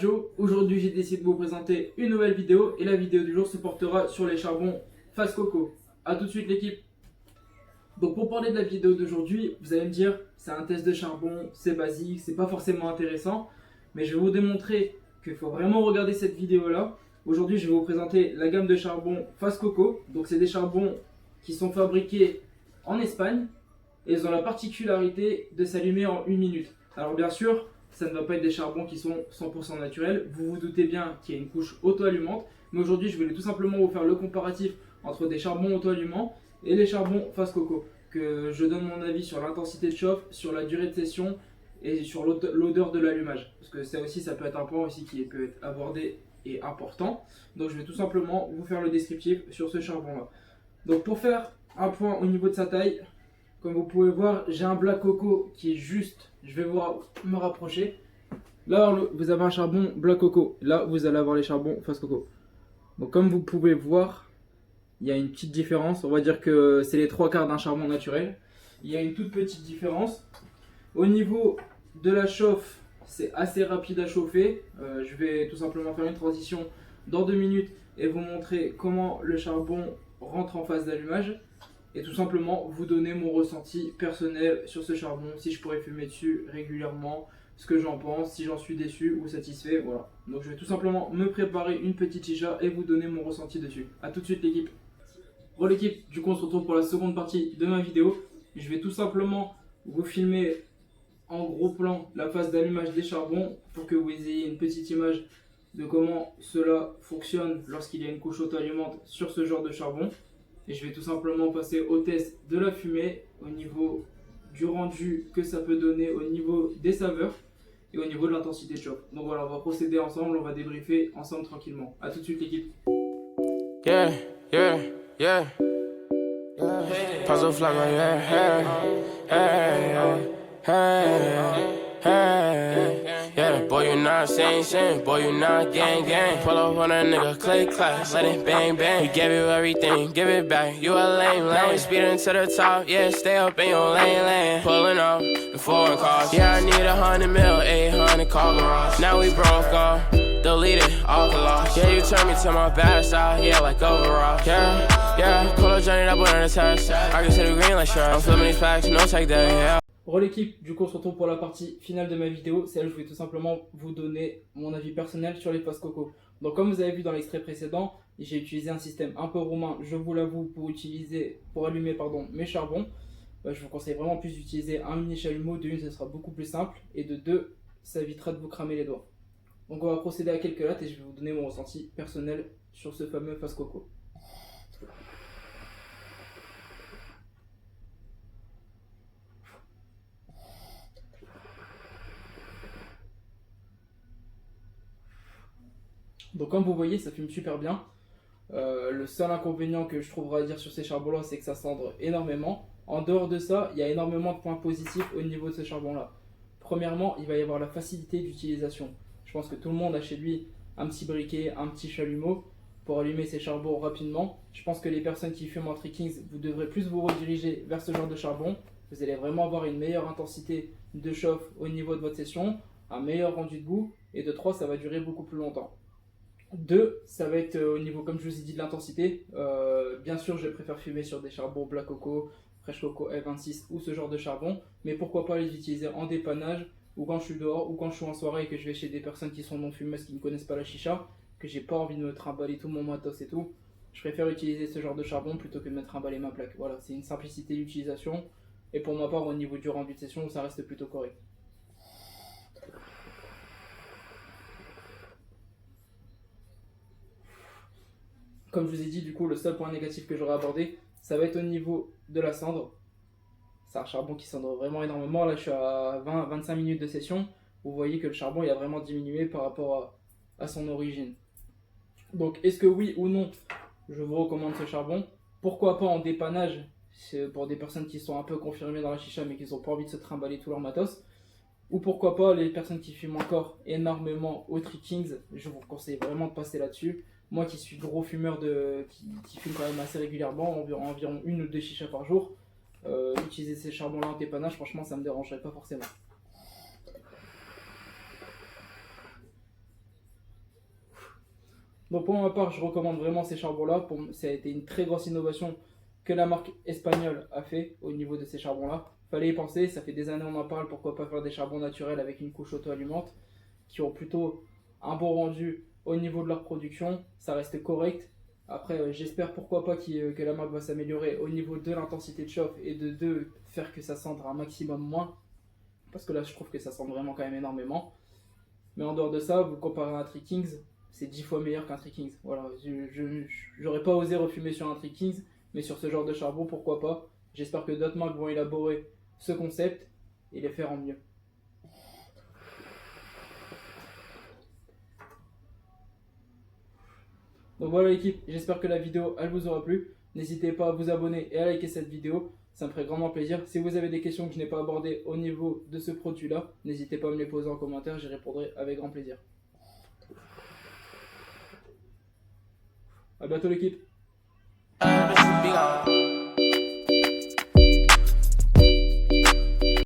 Joe. Aujourd'hui j'ai décidé de vous présenter une nouvelle vidéo et la vidéo du jour se portera sur les charbons Phase Coco. A tout de suite l'équipe. Donc pour parler de la vidéo d'aujourd'hui, vous allez me dire c'est un test de charbon, c'est basique, c'est pas forcément intéressant, mais je vais vous démontrer qu'il faut vraiment regarder cette vidéo là. Aujourd'hui je vais vous présenter la gamme de charbon Phase Coco. Donc c'est des charbons qui sont fabriqués en Espagne et ils ont la particularité de s'allumer en 1 minute. Alors bien sûr, ça ne va pas être des charbons qui sont 100% naturels. Vous vous doutez bien qu'il y a une couche auto-allumante. Mais aujourd'hui, je voulais tout simplement vous faire le comparatif entre des charbons auto-allumants et les charbons Phase Coco. Que je donne mon avis sur l'intensité de chauffe, sur la durée de session et sur l'odeur de l'allumage. Parce que ça aussi, ça peut être un point aussi qui peut être abordé et important. Donc je vais tout simplement vous faire le descriptif sur ce charbon-là. Donc pour faire un point au niveau de sa taille, comme vous pouvez voir, j'ai un Black Coco qui est juste, je vais me rapprocher. Là, vous avez un charbon Black Coco. Là, vous allez avoir les charbons Phase Coco. Donc comme vous pouvez voir, il y a une petite différence. On va dire que c'est les 3/4 d'un charbon naturel. Il y a une toute petite différence. Au niveau de la chauffe, c'est assez rapide à chauffer. Je vais tout simplement faire une transition dans 2 minutes et vous montrer comment le charbon rentre en phase d'allumage. Et tout simplement vous donner mon ressenti personnel sur ce charbon, si je pourrais fumer dessus régulièrement, ce que j'en pense, si j'en suis déçu ou satisfait, voilà. Donc je vais tout simplement me préparer une petite chicha et vous donner mon ressenti dessus. A tout de suite l'équipe. Bon l'équipe, du coup on se retrouve pour la seconde partie de ma vidéo. Je vais tout simplement vous filmer en gros plan la phase d'allumage des charbons pour que vous ayez une petite image de comment cela fonctionne lorsqu'il y a une couche auto-allumante sur ce genre de charbon. Et je vais tout simplement passer au test de la fumée, au niveau du rendu que ça peut donner, au niveau des saveurs et au niveau de l'intensité de chauffe. Donc voilà, on va procéder ensemble, on va débriefer ensemble tranquillement. A tout de suite l'équipe. Yeah, yeah, yeah. Puzzle flag, yeah, hey, hey, hey, hey. Yeah, boy, you not sing, boy, you not gang. Pull up on a nigga, click, clack, let it bang, bang. We gave you everything, give it back, you a lame. Now we speeding to the top, yeah, stay up in your lane. Pulling up in foreign cars, yeah, I need 100 mil, 800 car garage. Now we broke off, delete it, all the loss. Yeah, you turn me to my bad side, yeah, like overall. Yeah, call up Johnny, that boy on the test. I can see the green like sure. I'm flipping these packs, no take that, yeah. Re l'équipe, du coup on se retrouve pour la partie finale de ma vidéo. C'est là où je vais tout simplement vous donner mon avis personnel sur les Phase Coco. Donc comme vous avez vu dans l'extrait précédent, j'ai utilisé un système un peu roumain, je vous l'avoue, pour allumer mes charbons. Je vous conseille vraiment plus d'utiliser un mini chalumeau. De une, ce sera beaucoup plus simple, et de deux, ça évitera de vous cramer les doigts. Donc on va procéder à quelques lattes et je vais vous donner mon ressenti personnel sur ce fameux Phase Coco. Donc comme vous voyez, ça fume super bien. Le seul inconvénient que je trouverais à dire sur ces charbons là, c'est que ça cendre énormément. En dehors de ça, il y a énormément de points positifs au niveau de ce charbon là. Premièrement, il va y avoir la facilité d'utilisation. Je pense que tout le monde a chez lui un petit briquet, un petit chalumeau pour allumer ses charbons rapidement. Je pense que les personnes qui fument en Trickings, vous devrez plus vous rediriger vers ce genre de charbon. Vous allez vraiment avoir une meilleure intensité de chauffe au niveau de votre session, un meilleur rendu de goût, et de 3, ça va durer beaucoup plus longtemps. 2, ça va être au niveau, comme je vous ai dit, de l'intensité. Bien sûr, je préfère fumer sur des charbons Black Coco, Fresh Coco F26 ou ce genre de charbon, mais pourquoi pas les utiliser en dépannage, ou quand je suis dehors, ou quand je suis en soirée et que je vais chez des personnes qui sont non fumeuses, qui ne connaissent pas la chicha, que j'ai pas envie de me trimballer tout mon matos et tout. Je préfère utiliser ce genre de charbon plutôt que de me trimballer ma plaque. Voilà, c'est une simplicité d'utilisation, et pour ma part, au niveau du rendu de session, ça reste plutôt correct. Comme je vous ai dit, du coup, le seul point négatif que j'aurais abordé, ça va être au niveau de la cendre. C'est un charbon qui cendre vraiment énormément. Là, je suis à 20-25 minutes de session. Vous voyez que le charbon il a vraiment diminué par rapport à son origine. Donc, est-ce que oui ou non, je vous recommande ce charbon? Pourquoi pas en dépannage? C'est pour des personnes qui sont un peu confirmées dans la chicha, mais qui n'ont pas envie de se trimballer tout leur matos. Ou pourquoi pas les personnes qui fument encore énormément au Trickings. Je vous conseille vraiment de passer là-dessus. Moi qui suis gros fumeur qui fume quand même assez régulièrement, environ 1 ou 2 chichas par jour, utiliser ces charbons là en dépannage, franchement ça me dérangerait pas forcément. Donc pour ma part, je recommande vraiment ces charbons-là. Ça a été une très grosse innovation que la marque espagnole a fait au niveau de ces charbons-là. Fallait y penser, ça fait des années on en parle, pourquoi pas faire des charbons naturels avec une couche auto-allumante qui ont plutôt un bon rendu au niveau de leur production, ça reste correct. Après, j'espère pourquoi pas que la marque va s'améliorer au niveau de l'intensité de chauffe et de faire que ça sente un maximum moins. Parce que là, je trouve que ça sent vraiment quand même énormément. Mais en dehors de ça, vous comparez à un Three Kings, c'est 10 fois meilleur qu'un Three Kings. Voilà, j'aurais pas osé refumer sur un Three Kings, mais sur ce genre de charbon, pourquoi pas. J'espère que d'autres marques vont élaborer ce concept et les faire en mieux. Donc voilà l'équipe, j'espère que la vidéo elle vous aura plu. N'hésitez pas à vous abonner et à liker cette vidéo, ça me ferait grandement plaisir. Si vous avez des questions que je n'ai pas abordées au niveau de ce produit là, n'hésitez pas à me les poser en commentaire, j'y répondrai avec grand plaisir. A bientôt l'équipe.